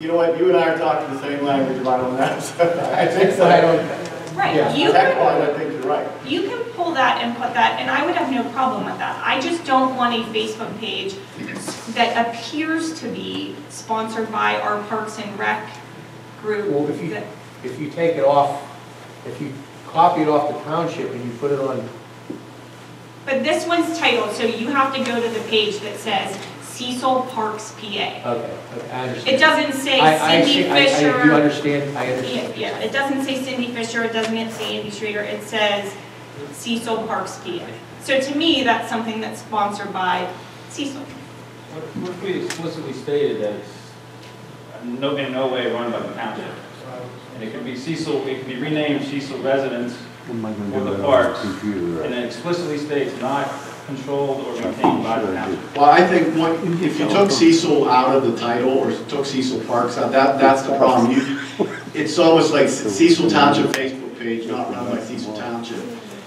You know what? You and I are talking the same language about on that. So I think so. I don't. Right. Yeah, I think you're right. You can pull that and put that, and I would have no problem with that. I just don't want a Facebook page that appears to be sponsored by our Parks and Rec group. Well, if you take it off, if you copy it off the township and you put it on. But this one's titled, so you have to go to the page that says Cecil Parks, PA. Okay, I understand. It doesn't say Cindy Fisher. I do understand. I understand. Yeah, it doesn't say Cindy Fisher. It doesn't say Andy Schrader. It says Cecil Parks, PA. So to me, that's something that's sponsored by Cecil. What if we explicitly stated that it's in no way run by the township? And it could be Cecil, it could be renamed Cecil Residence for the parks, and then explicitly states not controlled or maintained by the township. Well, I think if you took Cecil out of the title or took Cecil Parks out, that's the problem. It's almost like Cecil Township Facebook page, not run by Cecil Township.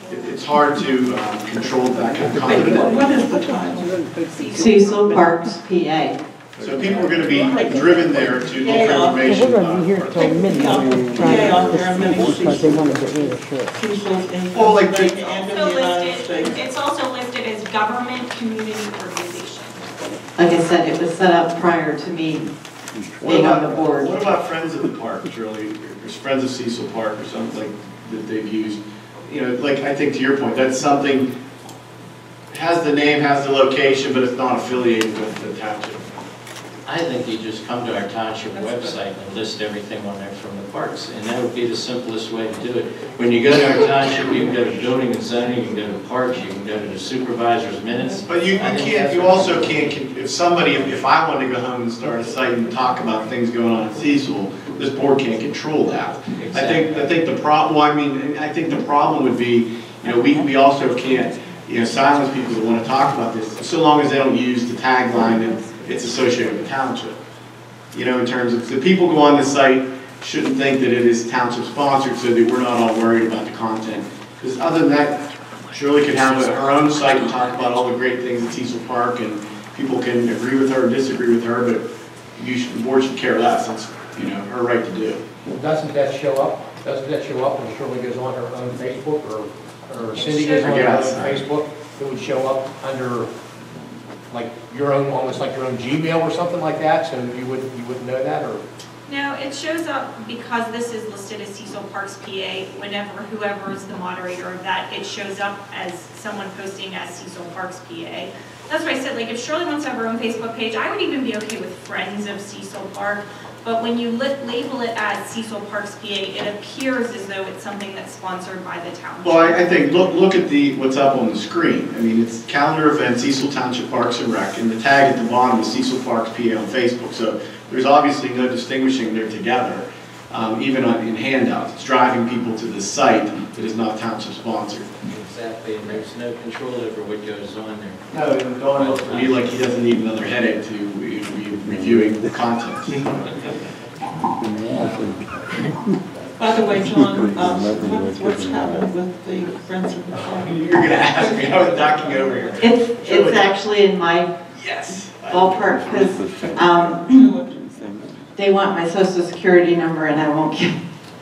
It's hard to control that kind of content. What is the title? Cecil Parks, PA. So people are going to be driven there to look for information. We're going to be here till midnight trying because they want to get rid of shit. Well, like It's also listed as government community organization. Like I said, it was set up prior to me being on the board. What about Friends of the Park, Shirley? There's Friends of Cecil Park or something like that they've used. You know, like I think to your point, that's something, has the name, has the location, but it's not affiliated with the township. I think you just come to our township website and list everything on there from the parks, and that would be the simplest way to do it. When you go to our township, you can go to building and zoning, you can go to parks, you can go to the supervisors' minutes. But you can't, you also can't, if I wanted to go home and start a site and talk about things going on in Cecil, this board can't control that. Exactly. I think the problem, well, I mean, I think the problem would be, you know, we also can't, you know, silence people that want to talk about this, so long as they don't use the tagline that it's associated with township. You know, in terms of, the people go on the site shouldn't think that it is township sponsored so that we're not all worried about the content. Because other than that, Shirley could have her own site and talk about all the great things at Cecil Park, and people can agree with her or disagree with her, but the board should care less. It's, you know, her right to do. Well, doesn't that show up? Doesn't that show up when Shirley goes on her own Facebook or Cindy goes on her own Facebook? It would show up under like your own, almost like your own Gmail or something like that, so you wouldn't know that, or? No, it shows up because this is listed as Cecil Parks, PA. Whenever whoever is the moderator of that, it shows up as someone posting as Cecil Parks, PA. That's why I said, like, if Shirley wants to have her own Facebook page, I would even be okay with Friends of Cecil Park. But when you label it as Cecil Parks, PA, it appears as though it's something that's sponsored by the township. Well, I think, look at what's up on the screen. I mean, it's calendar event, Cecil Township Parks and Rec, and the tag at the bottom is Cecil Parks, PA on Facebook. So there's obviously no distinguishing there together, even in handouts. It's driving people to this site that is not township sponsored. Exactly, and there's no control over what goes on there. No, and Don looks to me like he doesn't need another headache to be reviewing the content. By the way, John, what's happened with the Friends of the Park? You're going to ask me, I was ducking over here. It's actually in my ballpark because they want my social security number and I won't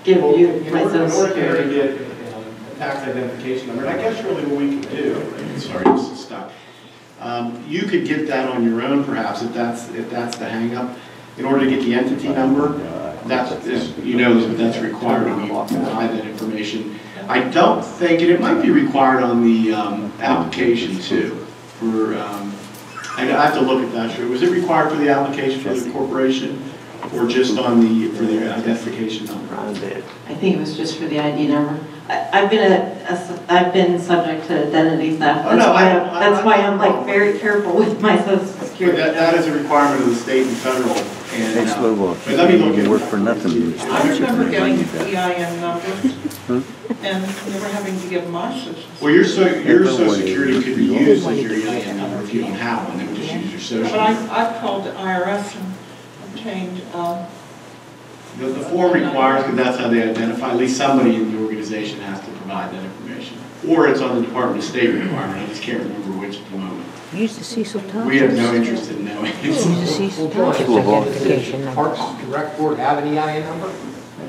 give you my social security. In order to get a tax identification number, and I guess really what we can do, sorry, this is stuck. You could get that on your own, perhaps, if that's the hang-up. In order to get the entity number, that's required to provide that information. I don't think, and it might be required on the application too. For I have to look at that. Sure, was it required for the application for the corporation, or just on for the identification number? I think it was just for the ID number. I've been subject to identity theft. That's why I'm like very careful with my social security. But that is a requirement of the state and federal. And but let me look at work for nothing. I remember getting EIN numbers and never having to give my social security. Well, your social security could be used as your EIN number if you don't have one. They would just use your social. But I've called the IRS and obtained The form requires, because that's how they identify, at least somebody in the organization has to provide that information. Or it's on the Department of State requirement, I just can't remember which at the moment. Use the Cecil Township. We have no interest in knowing. Use the Cecil Well, John, Township identification does number. Parks Direct Board have an EIN number?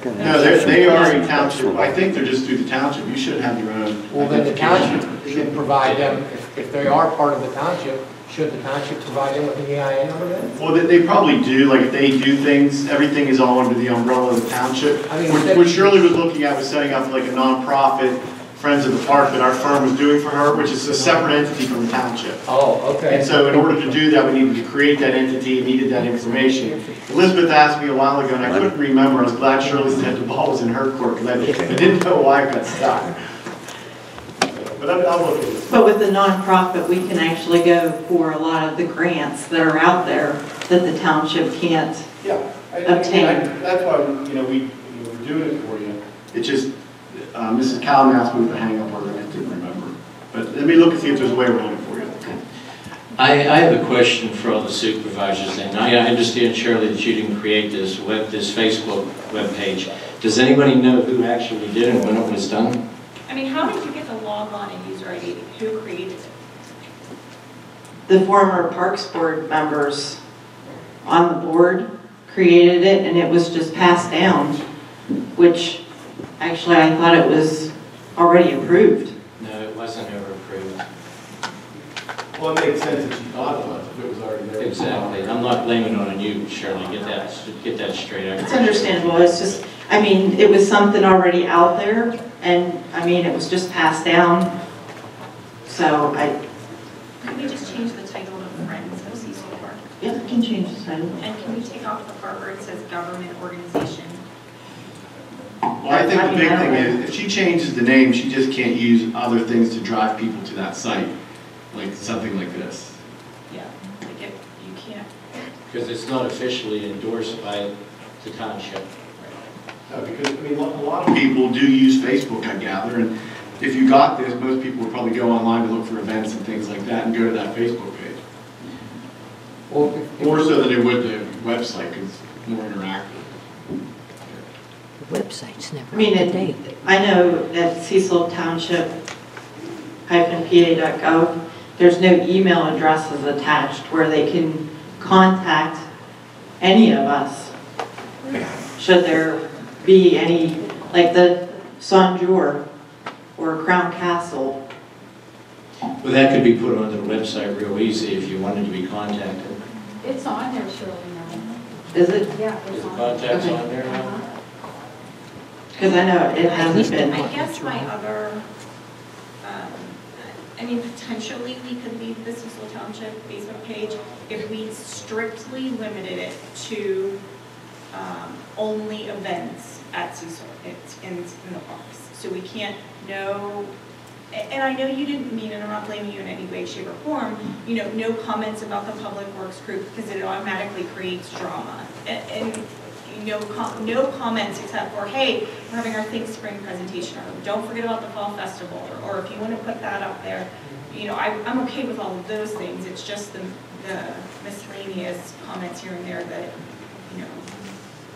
No, they are a township, I think they're just through the township, you should have your own. Well, then the identification. township should provide them, if they are part of the township, should the township provide them with an EIN number then? Well, they probably do, like if they do things, everything is all under the umbrella of the township. I mean, What Shirley was looking at was setting up like a nonprofit, Friends of the Park, that our firm was doing for her, which is a separate entity from the township. Oh, okay. And so in order to do that, we needed to create that entity and needed that information. Elizabeth asked me a while ago, and I couldn't remember, I was glad Shirley said the ball was in her court, because I didn't know why it got stuck. But I'll look at it. But with the nonprofit, we can actually go for a lot of the grants that are out there that the township can't. Yeah, Obtain. that's why, we're doing it for you. It's just, Mrs. Callan asked me to hang up on it, I didn't remember. But let me look and see if there's a way around it for you. I have a question for all the supervisors then. I understand, Shirley, that you didn't create this Facebook webpage. Does anybody know who actually did and when it was done? I mean, how did you get the log on and user ID? Who created it? The former Parks Board members on the board created it, and it was just passed down, which actually I thought it was already approved. No, it wasn't ever approved. Well, it makes sense that you thought it was, if it was already there. Exactly. I'm not blaming it on you, Shirley. Get that straight. It's understandable, it's just, I mean, it was something already out there, and, I mean, it was just passed down, so Could we just change the title to Friends of Cecil Park? yeah, we can change the title. And can we take off the part where it says government organization? Well, I think the big thing is, if she changes the name, she just can't use other things to drive people to that site, like something like this. Yeah, like if you can't. Because it's not officially endorsed by the township. No, because, I mean, a lot of people do use Facebook, I gather, and if you got this, most people would probably go online to look for events and things like that and go to that Facebook page. Well, More so than they would the website, because it's more interactive. The website's never I mean, up to date. I know at Cecil Township -pa.gov, there's no email addresses attached where they can contact any of us. Should there be any, like the Sanjur or Crown Castle. Well, that could be put onto the website real easy if you wanted to be contacted. It's on there, Shirley, now. Is it? Yeah, Is it's the on. contacts on there now? Because I know it hasn't been. I guess my other, I mean, potentially we could leave the Cecil Township Facebook page if we strictly limited it to only events at Cecil, in the parks. So we can't know, and I know you didn't mean, and I'm not blaming you in any way, shape, or form, no comments about the Public Works group because it automatically creates drama. And no comments except for, hey, we're having our Think Spring presentation, or don't forget about the Fall Festival, or if you want to put that up there, I'm okay with all of those things. It's just the miscellaneous comments here and there that,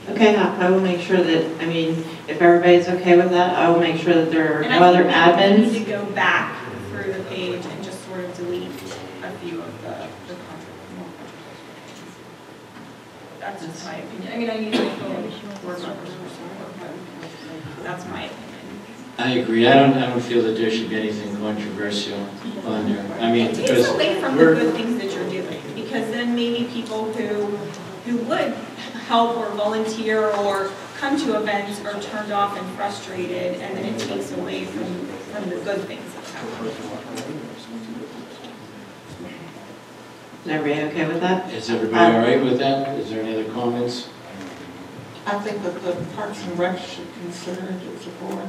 Okay, I will make sure that, I mean, if everybody's okay with that, I will make sure that there are And no other I think we admins. need to go back through the page and just sort of delete a few of the more controversial. That's just my opinion. I mean, I need to go board members for support, but that's my opinion. I agree. I don't feel that there should be anything controversial on there. I mean, It because takes away from the good things that you're doing, because then maybe people who would help or volunteer or come to events are turned off and frustrated, and then it takes away from the good things that happen. Is everybody okay with that? is everybody all right with that? Is there any other comments? I think that the Parks and Rec should consider it as a board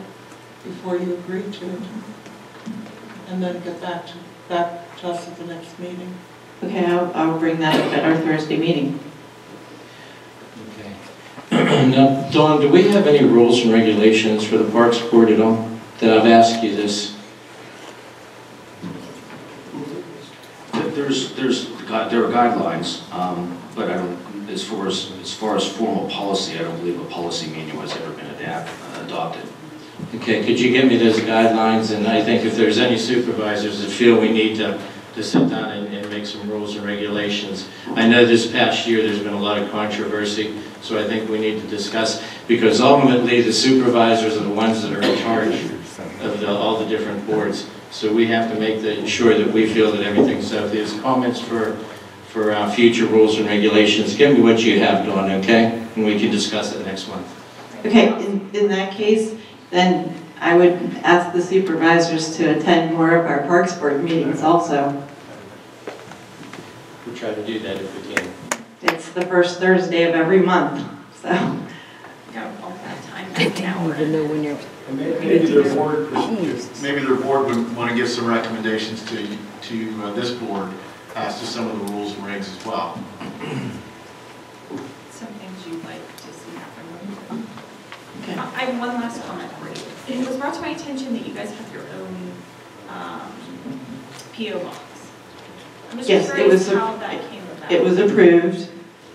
before you agree to it. And then get back to us at the next meeting. Okay, I'll bring that up at our Thursday meeting. Okay. Now, Dawn, do we have any rules and regulations for the Parks Board at all? That I've asked you this. There are guidelines, but as far as formal policy, I don't believe a policy manual has ever been adopted. Okay, could you give me those guidelines? And I think if there's any supervisors that feel we need to sit down and make some rules and regulations. I know this past year there's been a lot of controversy, so I think we need to discuss, because ultimately the supervisors are the ones that are in charge of all the different boards. So we have to make sure that we feel that everything's up. There's comments for future rules and regulations. Give me what you have, Dawn, okay? And we can discuss it next month. Okay, in that case, then I would ask the supervisors to attend more of our Parks Board meetings also. We'll try to do that if we can. It's the first Thursday of every month, so. Got all that time back now. I don't even know when you're. Maybe their board would want to give some recommendations to this board as to some of the rules and regs as well. Some things you'd like to see happen. Okay. I have one last comment for you. It was brought to my attention that you guys have your own P.O. box. I'm just Yes, curious how that came about. It was approved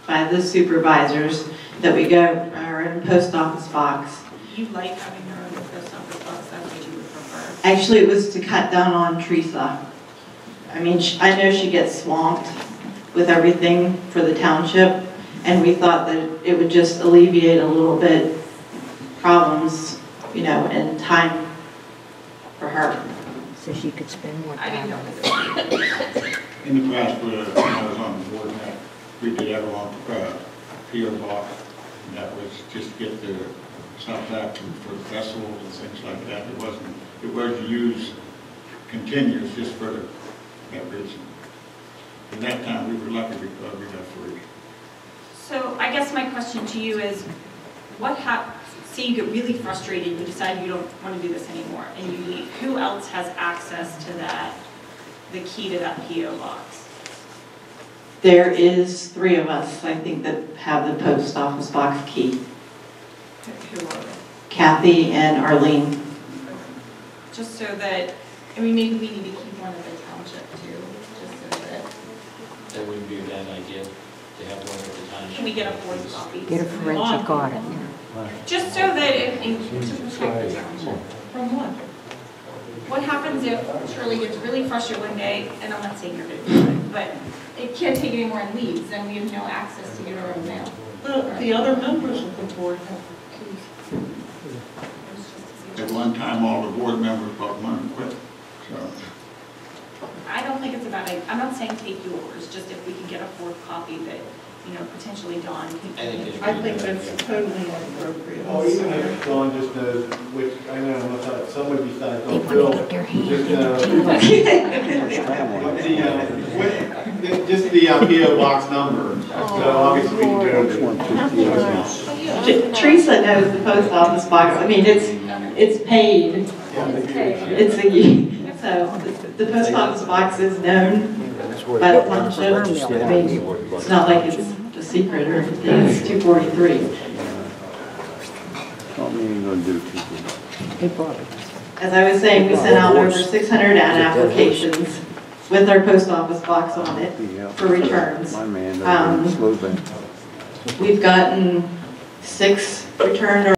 by the supervisors that we go our own post office box. You like having your own post office box, that's what you would prefer? Actually, it was to cut down on Teresa. I mean, I know she gets swamped with everything for the township, and we thought that it would just alleviate a little bit problems, you know, and time for her. So she could spend more I didn't time. know. In the past, when I was on the board, we did have a P.O. box, and that was just to get the stuff back for the festivals and things like that. It was used continuous just for that reason. At that time, we were lucky because we got free. So I guess my question to you is, what happens, say you get really frustrated, you decide you don't want to do this anymore, and you leave. Who else has access to that, the key to that P.O. box? There is 3 of us, I think, that have the post office box key. Who are they? Kathy and Arlene. Just so that, I mean, maybe we need to keep one at the township too, just so that. That wouldn't be a bad idea to have one at the time. Can we get a 4 copy? Get a forensic audit. Just so that to protect the township. From what? What happens if Shirley gets really frustrated one day, and I'm not saying you're going to do it, but it can't take anymore and leaves, and we have no access to get our own mail? The other members of the board have keys. At one time, all the board members bought one quit, so. I don't think it's about, I'm not saying take yours, just if we can get a 4th copy that, you know, potentially Dawn can. I think that's totally inappropriate. Oh, even if Dawn just knows which, I know, somebody besides They Dawn, want Bill, to get their hand just the P.O. box number. So obviously we can go to. Teresa knows the post office box. I mean, it's paid. It's so the post office box is known by the township. I mean, it's not like it's a secret or anything. It's 243. As I was saying, we sent out over 600 ad applications with our post office box on it for returns. We've gotten 6 returned